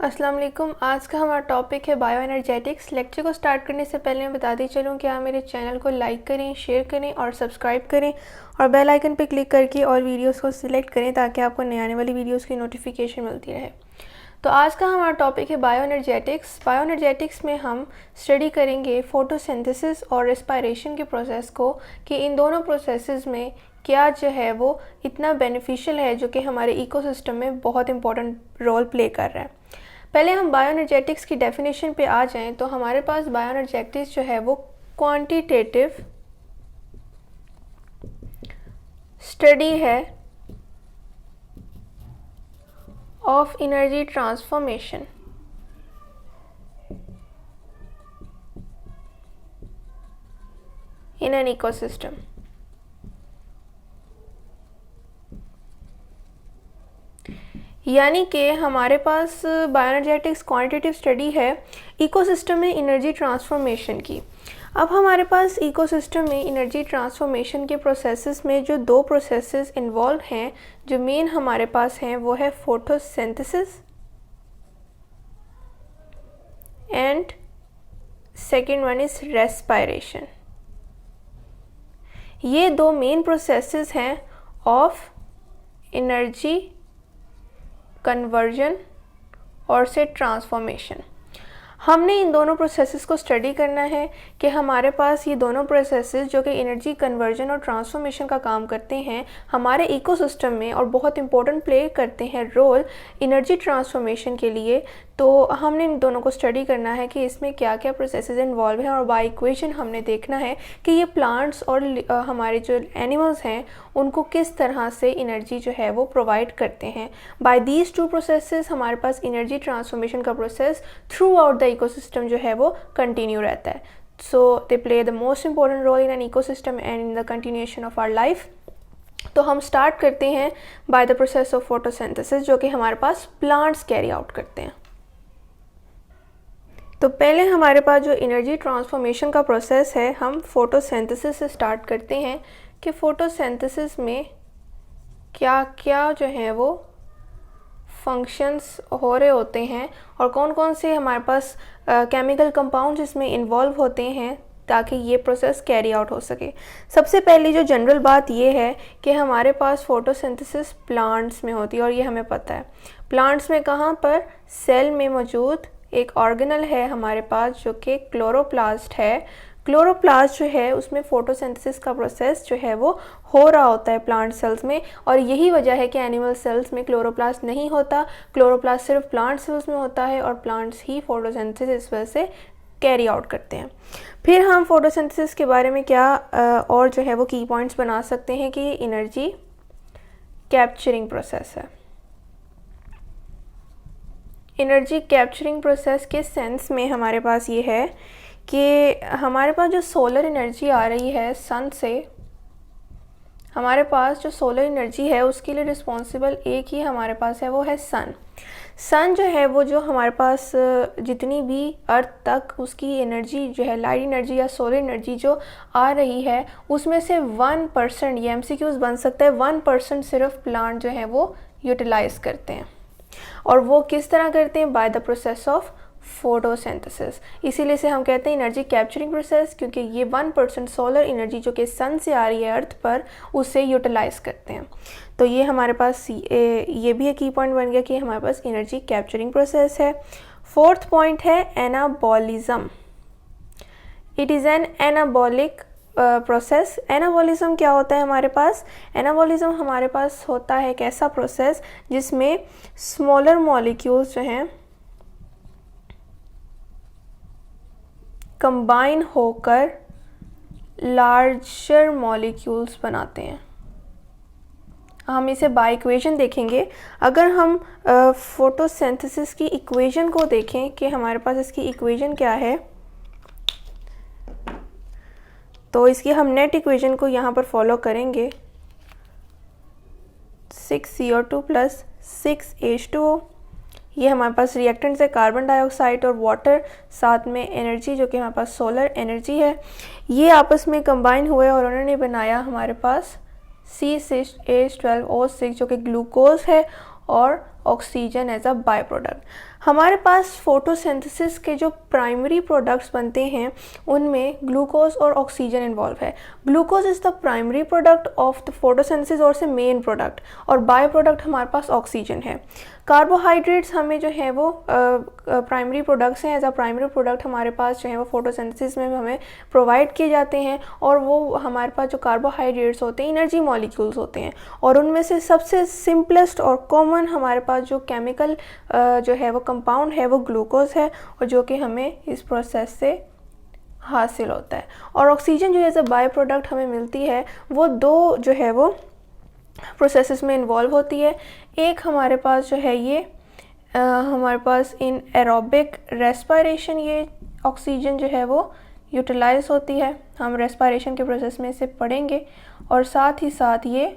अस्सलाम वालेकुम। आज का हमारा टॉपिक है बायो एनर्जेटिक्स। लेक्चर को स्टार्ट करने से पहले मैं बताती चलूँ कि आप मेरे चैनल को लाइक करें, शेयर करें और सब्सक्राइब करें और बेल आइकन पर क्लिक करके और वीडियोस को सिलेक्ट करें ताकि आपको नए आने वाली वीडियोस की नोटिफिकेशन मिलती रहे। तो आज का हमारा टॉपिक है बायो एनर्जेटिक्स। बायो एनर्जेटिक्स में हम स्टडी करेंगे फोटोसिंथेसिस और रेस्पिरेशन के प्रोसेस को, कि इन दोनों प्रोसेसेस में क्या जो है वो इतना बेनिफिशियल है जो कि हमारे इकोसिस्टम में बहुत इंपॉर्टेंट रोल प्ले कर रहा है। पहले हम बायो एनर्जेटिक्स की डेफिनेशन पे आ जाएं तो हमारे पास बायो एनर्जेटिक्स जो है वो क्वांटिटेटिव स्टडी है of energy transformation in an ecosystem. यानी कि हमारे पास बायोएनर्जेटिक्स क्वांटिटेटिव स्टडी है इकोसिस्टम में एनर्जी ट्रांसफॉर्मेशन की। अब हमारे पास इकोसिस्टम में एनर्जी ट्रांसफॉर्मेशन के प्रोसेसेस में जो दो प्रोसेसेस इन्वॉल्व हैं, जो मेन हमारे पास हैं, वो है photosynthesis and second one is respiration. ये दो मेन प्रोसेसेस हैं ऑफ एनर्जी कन्वर्जन और से ट्रांसफॉर्मेशन। हमने इन दोनों प्रोसेसेस को स्टडी करना है कि हमारे पास ये दोनों प्रोसेसेस जो कि एनर्जी कन्वर्जन और ट्रांसफॉर्मेशन का काम करते हैं हमारे इकोसिस्टम में और बहुत इंपॉर्टेंट प्ले करते हैं रोल एनर्जी ट्रांसफॉर्मेशन के लिए। तो हमने इन दोनों को स्टडी करना है कि इसमें क्या क्या प्रोसेसेस इन्वॉल्व हैं और बाय इक्वेशन हमने देखना है कि ये प्लांट्स और हमारे जो एनिमल्स हैं उनको किस तरह से एनर्जी जो है वो प्रोवाइड करते हैं। बाय दीज टू प्रोसेसेस हमारे पास एनर्जी ट्रांसफॉर्मेशन का process throughout the ecosystem जो है वो कंटिन्यू रहता है। So they play the most important role in an ecosystem and in the continuation of our life. तो हम स्टार्ट करते हैं by the process of photosynthesis जो कि हमारे पास प्लांट्स कैरी आउट करते हैं। तो पहले हमारे पास जो एनर्जी ट्रांसफॉर्मेशन का प्रोसेस है हम फोटोसिंथेसिस से स्टार्ट करते हैं कि फोटोसिंथेसिस में क्या क्या जो है वो फंक्शंस हो रहे होते हैं और कौन कौन से हमारे पास केमिकल कंपाउंड्स इसमें इन्वॉल्व होते हैं ताकि ये प्रोसेस कैरी आउट हो सके। सबसे पहली जो जनरल बात ये है कि हमारे पास फोटोसिंथेसिस प्लांट्स में होती है और ये हमें पता है। प्लांट्स में कहाँ पर? सेल में मौजूद एक ऑर्गेनल है हमारे पास जो कि क्लोरोप्लास्ट है। क्लोरोप्लास्ट जो है उसमें फोटोसिंथेसिस का प्रोसेस जो है वो हो रहा होता है प्लांट सेल्स में, और यही वजह है कि एनिमल सेल्स में क्लोरोप्लास्ट नहीं होता। क्लोरोप्लास्ट सिर्फ प्लांट सेल्स में होता है और प्लांट्स ही फोटोसिंथेसिस इस वजह से कैरी आउट करते हैं। फिर हम फोटोसिंथेसिस के बारे में क्या और जो है वो की पॉइंट्स बना सकते हैं कि ये एनर्जी कैप्चरिंग प्रोसेस है। एनर्जी कैप्चरिंग प्रोसेस के सेंस में हमारे पास ये है कि हमारे पास जो सोलर एनर्जी आ रही है सन से, हमारे पास जो सोलर एनर्जी है उसके लिए रिस्पॉन्सिबल एक ही हमारे पास है, वो है सन। सन जो है वो जो हमारे पास जितनी भी अर्थ तक उसकी एनर्जी जो है, लाइट एनर्जी या सोलर एनर्जी जो आ रही है, उसमें से 1%, ये MCQs बन सकता है, 1% सिर्फ प्लांट जो है वो यूटिलाइज करते हैं। और वो किस तरह करते हैं? By the process of photosynthesis. इसीलिए से हम कहते हैं एनर्जी कैप्चरिंग प्रोसेस, क्योंकि ये 1% सोलर एनर्जी जो कि सन से आ रही है अर्थ पर, उसे यूटिलाइज करते हैं। तो ये हमारे पास ये भी एक की पॉइंट बन गया कि हमारे पास एनर्जी कैप्चरिंग प्रोसेस है। फोर्थ पॉइंट है anabolism. It is an anabolic process. Anabolism क्या होता है हमारे पास? एनाबॉलिज्म हमारे पास होता है एक ऐसा प्रोसेस जिसमें स्मॉलर मॉलिक्यूल्स जो हैं कंबाइन होकर लार्जर मॉलिक्यूल्स बनाते हैं। हम इसे बाय इक्वेशन देखेंगे। अगर हम फोटोसिंथेसिस की इक्वेशन को देखें कि हमारे पास इसकी इक्वेशन क्या है, तो इसकी हम नेट इक्वेशन को यहाँ पर फॉलो करेंगे। 6CO2 प्लस 6H2O, ये हमारे पास रिएक्टेंट्स है कार्बन डाइऑक्साइड और वाटर, साथ में एनर्जी जो कि हमारे पास सोलर एनर्जी है। ये आपस में कंबाइन हुए और उन्होंने बनाया हमारे पास C6H12O6 जो कि ग्लूकोज है, और oxygen as a by product. हमारे पास फोटोसिंथेसिस के जो प्राइमरी प्रोडक्ट्स बनते हैं उनमें ग्लूकोज और ऑक्सीजन इन्वॉल्व है। Glucose is the primary product of the photosynthesis और से मेन प्रोडक्ट, और बाय प्रोडक्ट हमारे पास ऑक्सीजन है। कार्बोहाइड्रेट्स हमें जो है वो प्राइमरी प्रोडक्ट्स हैं, एज अ प्राइमरी प्रोडक्ट हमारे पास जो है वो फोटोसिंथेसिस में हमें प्रोवाइड किए जाते हैं, और वो हमारे पास जो कार्बोहाइड्रेट्स होते हैं एनर्जी मॉलिक्यूल्स होते हैं, और उनमें से सबसे सिंपलेस्ट और कॉमन हमारे पास जो केमिकल जो है वो कंपाउंड है वो ग्लूकोज है, और जो कि हमें इस प्रोसेस से हासिल होता है। और ऑक्सीजन जो एज अ बाय प्रोडक्ट हमें मिलती है वो दो जो है वो प्रोसेसेस में इन्वॉल्व होती है। एक हमारे पास जो है ये हमारे पास इन एरोबिक रेस्पिरेशन ये ऑक्सीजन जो है वो यूटिलाइज होती है, हम रेस्पिरेशन के प्रोसेस में इसे पढ़ेंगे, और साथ ही साथ ये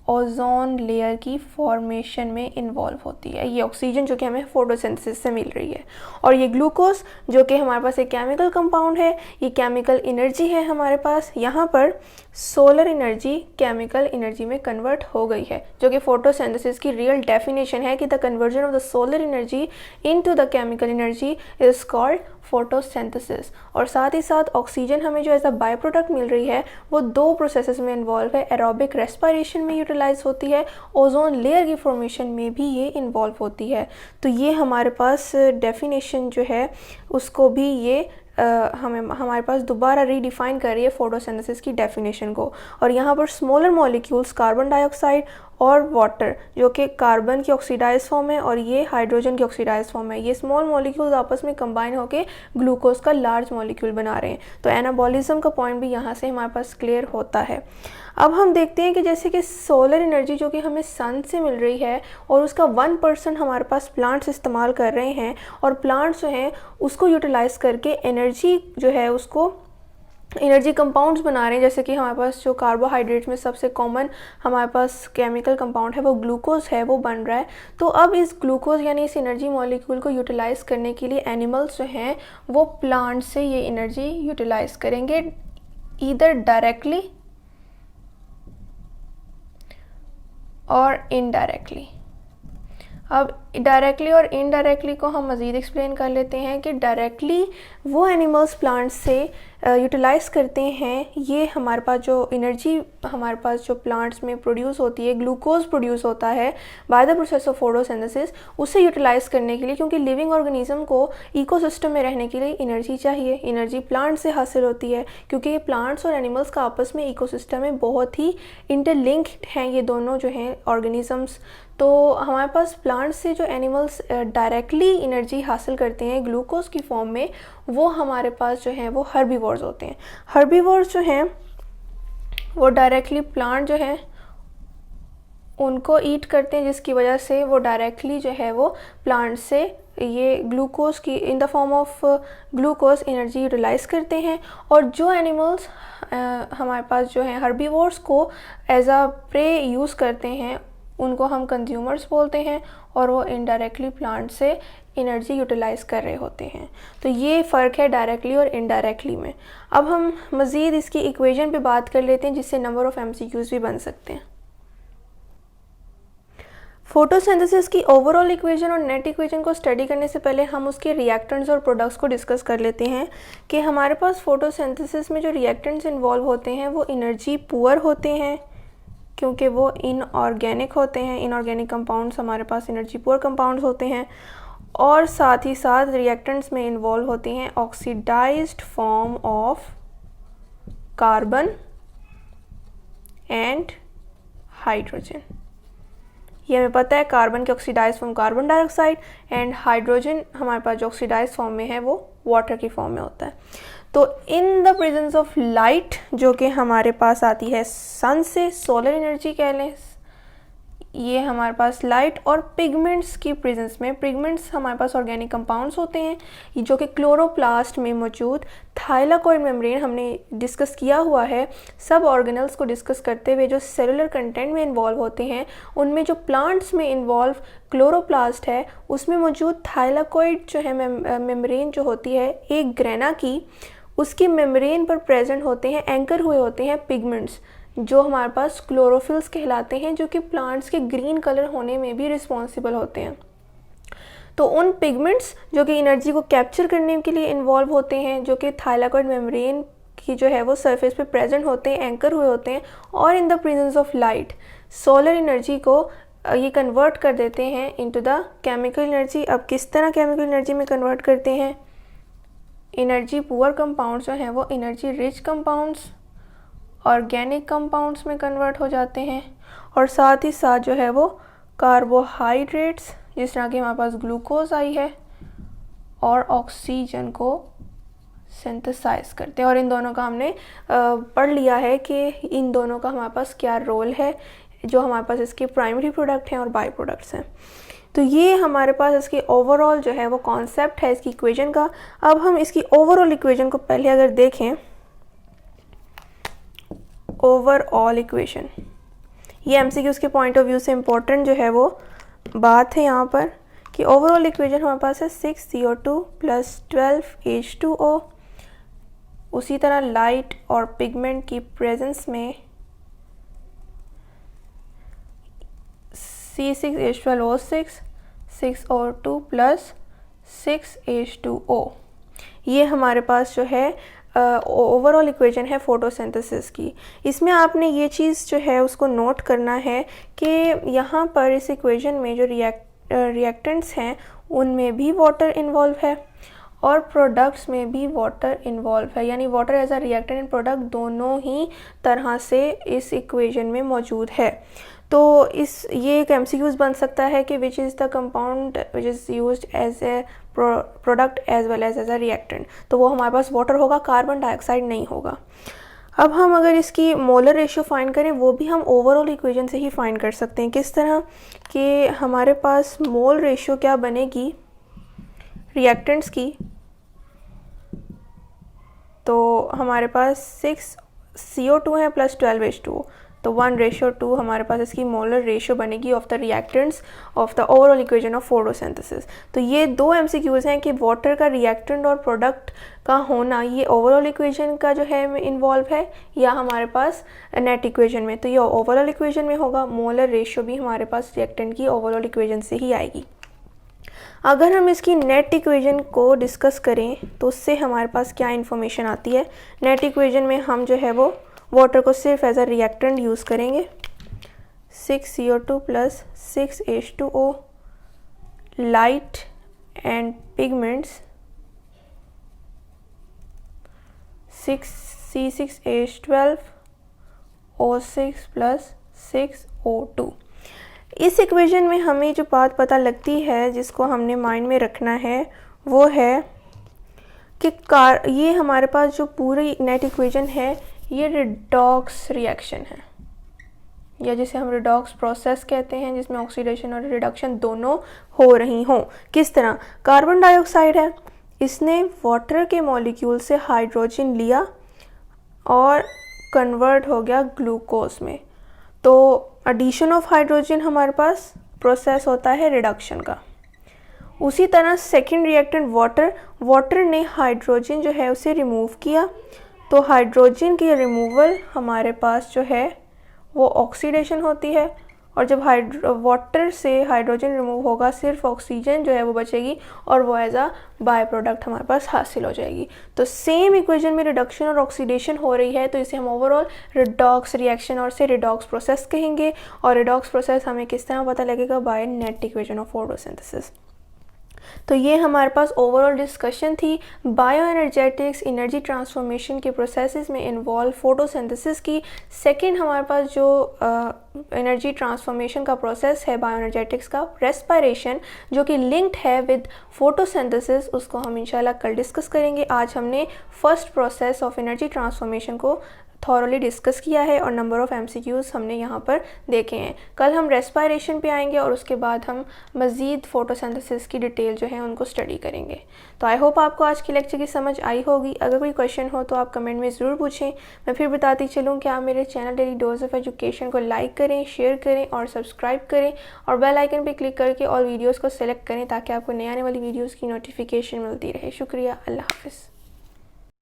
ओजोन लेयर की फॉर्मेशन में इन्वॉल्व होती है। ये ऑक्सीजन जो कि हमें फोटोसिंथेसिस से मिल रही है, और ये ग्लूकोज जो कि हमारे पास एक केमिकल कंपाउंड है, ये केमिकल एनर्जी है हमारे पास। यहाँ पर सोलर एनर्जी केमिकल एनर्जी में कन्वर्ट हो गई है, जो कि फोटोसिंथेसिस की रियल डेफिनेशन है कि the conversion of the solar energy into the chemical energy is called photosynthesis. और साथ ही साथ ऑक्सीजन हमें जो एज अ बाय प्रोडक्ट मिल रही है वो दो प्रोसेसेस में इन्वॉल्व है। एरोबिक रेस्पिरेशन में यूटिलाइज होती है, ओजोन लेयर की फॉर्मेशन में भी ये इन्वॉल्व होती है। तो ये हमारे पास डेफिनेशन जो है उसको भी ये हमारे पास दोबारा रीडिफाइन कर रही है फोटोसिंथेसिस की डेफिनेशन को। और यहाँ पर स्मॉलर मॉलिक्यूल्स कार्बन डाइऑक्साइड और वाटर जो कि कार्बन की ऑक्सीडाइज फॉर्म है और ये हाइड्रोजन की ऑक्सीडाइज फॉर्म है, ये स्मॉल मॉलिक्यूल्स आपस में कंबाइन होकर ग्लूकोज का लार्ज मॉलिक्यूल बना रहे हैं। तो एनाबॉलिज्म का पॉइंट भी यहाँ से हमारे पास क्लियर होता है। अब हम देखते हैं कि जैसे कि सोलर एनर्जी जो कि हमें सन से मिल रही है और उसका 1% हमारे पास प्लांट्स इस्तेमाल कर रहे हैं, और प्लांट्स जो हैं उसको यूटिलाइज़ करके एनर्जी जो है उसको एनर्जी कंपाउंड्स बना रहे हैं। जैसे कि हमारे पास जो कार्बोहाइड्रेट्स में सबसे कॉमन हमारे पास केमिकल कंपाउंड है वो ग्लूकोज है, वो बन रहा है। तो अब इस ग्लूकोज यानी इस एनर्जी मॉलिक्यूल को यूटिलाइज़ करने के लिए एनिमल्स जो हैं वो प्लांट से ये एनर्जी यूटिलाइज़ करेंगे, ईदर डायरेक्टली और इनडायरेक्टली। अब डायरेक्टली और इनडायरेक्टली को हम मज़ीद एक्सप्लेन कर लेते हैं कि डायरेक्टली वो एनिमल्स प्लांट्स से यूटिलाइज़ करते हैं, ये हमारे पास जो एनर्जी हमारे पास जो प्लांट्स में प्रोड्यूस होती है, ग्लूकोज प्रोड्यूस होता है bye the process of photosynthesis, उसे यूटिलाइज़ करने के लिए, क्योंकि लिविंग ऑर्गेनिज्म को इकोसिस्टम में रहने के लिए एनर्जी चाहिए। एनर्जी प्लांट से हासिल होती है क्योंकि ये प्लांट्स और एनिमल्स का आपस में इकोसिस्टम में बहुत ही इंटरलिंक्ड हैं ये दोनों जो हैं ऑर्गेनिजम्स। तो हमारे पास प्लांट्स से जो एनिमल्स डायरेक्टली एनर्जी हासिल करते हैं ग्लूकोज की फॉर्म में, वो हमारे पास जो हैं वो हर्बीवोर्स होते हैं। हर्बीवोर्स जो हैं वो डायरेक्टली प्लांट जो हैं उनको ईट करते हैं, जिसकी वजह से वो डायरेक्टली जो है वो प्लांट से ये ग्लूकोज की in the form of glucose energy utilise करते हैं। और जो एनिमल्स हमारे पास जो हैं हर्बीवोर्स को एज अ प्रे यूज़ करते हैं उनको हम कंज्यूमर्स बोलते हैं, और वो इनडायरेक्टली प्लांट से एनर्जी यूटिलाइज़ कर रहे होते हैं। तो ये फ़र्क है डायरेक्टली और इनडायरेक्टली में। अब हम मज़ीद इसकी इक्वेशन पे बात कर लेते हैं जिससे नंबर ऑफ़ MCQs भी बन सकते हैं। फोटोसिंथेसिस की ओवरऑल इक्वेशन और नेट इक्वेशन को स्टडी करने से पहले हम उसके रिएक्टेंट्स और प्रोडक्ट्स को डिस्कस कर लेते हैं कि हमारे पास फोटोसिंथेसिस में जो रिएक्टेंट्स इन्वॉल्व होते हैं वो एनर्जी पुअर होते हैं क्योंकि वो इनऑर्गेनिक होते हैं। इनऑर्गेनिक कंपाउंड्स हमारे पास एनर्जी पुअर कंपाउंड्स होते हैं, और साथ ही साथ रिएक्टेंट्स में इन्वॉल्व होती हैं oxidised form of carbon and hydrogen. ये हमें पता है, कार्बन की oxidise form carbon dioxide and hydrogen हमारे पास जो ऑक्सीडाइज फॉर्म में है वो वाटर की फॉर्म में होता है। तो in the presence of light जो कि हमारे पास आती है सन से, सोलर एनर्जी कह लें, ये हमारे पास लाइट और पिगमेंट्स की प्रेजेंस में, पिगमेंट्स हमारे पास ऑर्गेनिक कंपाउंड्स होते हैं जो कि क्लोरोप्लास्ट में मौजूद थाइलाकॉइड मेम्ब्रेन हमने डिस्कस किया हुआ है। सब ऑर्गेनल्स को डिस्कस करते हुए जो सेलुलर कंटेंट में इन्वॉल्व होते हैं उनमें जो प्लांट्स में इन्वॉल्व क्लोरोप्लास्ट है उसमें मौजूद थाइलाकॉइड जो है मेम्ब्रेन जो होती है एक ग्रेना की, उसकी मेम्ब्रेन पर प्रेजेंट होते हैं, एंकर हुए होते हैं पिगमेंट्स जो हमारे पास क्लोरोफिल्स कहलाते हैं, जो कि प्लांट्स के ग्रीन कलर होने में भी रिस्पॉन्सिबल होते हैं। तो उन पिगमेंट्स जो कि एनर्जी को कैप्चर करने के लिए इन्वॉल्व होते हैं, जो कि थाइलाकॉइड मेम्ब्रेन की जो है वो सरफेस पे प्रेजेंट होते हैं, एंकर हुए होते हैं, और in the presence of light solar energy को ये कन्वर्ट कर देते हैं इनटू द केमिकल एनर्जी। अब किस तरह केमिकल एनर्जी में कन्वर्ट करते हैं? एनर्जी पुअर कंपाउंड्स जो हैं वो energy rich compounds, organic compounds में कन्वर्ट हो जाते हैं, और साथ ही साथ जो है वो कार्बोहाइड्रेट्स, जिस तरह की हमारे पास ग्लूकोज आई है, और ऑक्सीजन को सिंथेसाइज करते हैं। और इन दोनों का हमने पढ़ लिया है कि इन दोनों का हमारे पास क्या रोल है, जो हमारे पास इसके प्राइमरी प्रोडक्ट हैं और बाई प्रोडक्ट्स हैं। तो ये हमारे पास इसकी ओवरऑल जो है वो कॉन्सेप्ट है इसकी इक्वेशन का। अब हम इसकी ओवरऑल इक्वेशन को पहले अगर देखें, ओवरऑल इक्वेशन, ये एमसीक्यूज़ के पॉइंट ऑफ व्यू से इम्पोर्टेंट जो है वो बात है यहाँ पर कि ओवरऑल इक्वेशन हमारे पास है 6CO2 + 12H2O। उसी तरह लाइट और पिगमेंट की प्रेजेंस में C6H12O6, 6O2 + 6H2O। ये हमारे पास जो है ओवरऑल इक्वेशन है फोटोसिंथेसिस की। इसमें आपने ये चीज़ जो है उसको नोट करना है कि यहाँ पर इस इक्वेशन में जो रिएक्टेंट्स हैं उनमें भी वाटर इन्वॉल्व है और प्रोडक्ट्स में भी वाटर इन्वॉल्व है, यानी water as a reactant and product दोनों ही तरह से इस इक्वेशन में मौजूद है। तो ये एक एमसीक्यूज़ बन सकता है कि which is the compound which is used as a product as well as a reactant, तो वो हमारे पास वाटर होगा, कार्बन डाइऑक्साइड नहीं होगा। अब हम अगर इसकी मोलर रेशियो फाइंड करें, वो भी हम ओवरऑल इक्वेशन से ही फाइंड कर सकते हैं। किस तरह कि हमारे पास मोल रेशियो क्या बनेगी रिएक्टेंट्स की, तो हमारे पास 6CO2 है + 12H2O, तो 1:2 हमारे पास इसकी मोलर रेशियो बनेगी of the reactants of the overall equation of photosynthesis. तो ये दो एमसीक्यूज़ हैं कि वाटर का रिएक्टेंट और प्रोडक्ट का होना ये ओवरऑल इक्वेशन का जो है इन्वॉल्व है या हमारे पास नेट इक्वेशन में। तो ये ओवरऑल इक्वेशन में होगा, मोलर रेशियो भी हमारे पास रिएक्टेंट की ओवरऑल इक्वेशन से ही आएगी। अगर हम इसकी नेट इक्वेशन को डिस्कस करें तो उससे हमारे पास क्या इन्फॉर्मेशन आती है। नेट इक्वेशन में हम जो है वो वाटर को सिर्फ एज अ रिएक्टेंट यूज़ करेंगे, 6CO2 + 6H2O, light and pigments C6H12O6 + 6O2। इस इक्वेशन में हमें जो बात पता लगती है जिसको हमने माइंड में रखना है वो है कि ये हमारे पास जो पूरी नेट इक्वेशन है ये रिडॉक्स रिएक्शन है, या जिसे हम रिडॉक्स प्रोसेस कहते हैं, जिसमें ऑक्सीडेशन और रिडक्शन दोनों हो रही हों। किस तरह? कार्बन डाइऑक्साइड है, इसने वाटर के मॉलिक्यूल से हाइड्रोजन लिया और कन्वर्ट हो गया ग्लूकोज में, तो एडिशन ऑफ हाइड्रोजन हमारे पास प्रोसेस होता है रिडक्शन का। उसी तरह सेकेंड रिएक्टेंट वाटर ने हाइड्रोजन जो है उसे रिमूव किया, तो हाइड्रोजन की रिमूवल हमारे पास जो है वो ऑक्सीडेशन होती है, और जब वाटर से हाइड्रोजन रिमूव होगा सिर्फ ऑक्सीजन जो है वो बचेगी और वो एज अ बाय प्रोडक्ट हमारे पास हासिल हो जाएगी। तो सेम इक्वेशन में रिडक्शन और ऑक्सीडेशन हो रही है, तो इसे हम ओवरऑल रिडॉक्स रिएक्शन और से रिडॉक्स प्रोसेस कहेंगे। और रिडॉक्स प्रोसेस हमें किस तरह पता लगेगा? By net equation of photosynthesis. तो ये हमारे पास ओवरऑल डिस्कशन थी बायो एनर्जेटिक्स एनर्जी ट्रांसफॉर्मेशन के प्रोसेसेस में इन्वॉल्व फोटोसिंथेसिस की। सेकंड हमारे पास जो एनर्जी ट्रांसफॉर्मेशन का प्रोसेस है बायो एनर्जेटिक्स का, रेस्पिरेशन, जो कि लिंक्ड है विद फोटोसिंथेसिस, उसको हम इंशाल्लाह कल डिस्कस करेंगे। आज हमने first process of energy transformation को थॉरली डिस्कस किया है और नंबर ऑफ़ एमसीक्यूज़ हमने यहाँ पर देखे हैं। कल हम रेस्पिरेशन पे आएंगे और उसके बाद हम मज़ीद फोटोसिंथेसिस की डिटेल जो है उनको स्टडी करेंगे। तो आई होप आपको आज की लेक्चर की समझ आई होगी। अगर कोई क्वेश्चन हो तो आप कमेंट में ज़रूर पूछें। मैं फिर बताती चलूँ कि आप मेरे channel daily dose of education को लाइक करें, शेयर करें और सब्सक्राइब करें, और बेल आइकन पर क्लिक करके ऑल वीडियोज़ को सिलेक्ट करें ताकि आपको नई आने वाली वीडियोज़ की नोटिफिकेशन मिलती रहे। शुक्रिया, अल्लाह हाफ़िज़।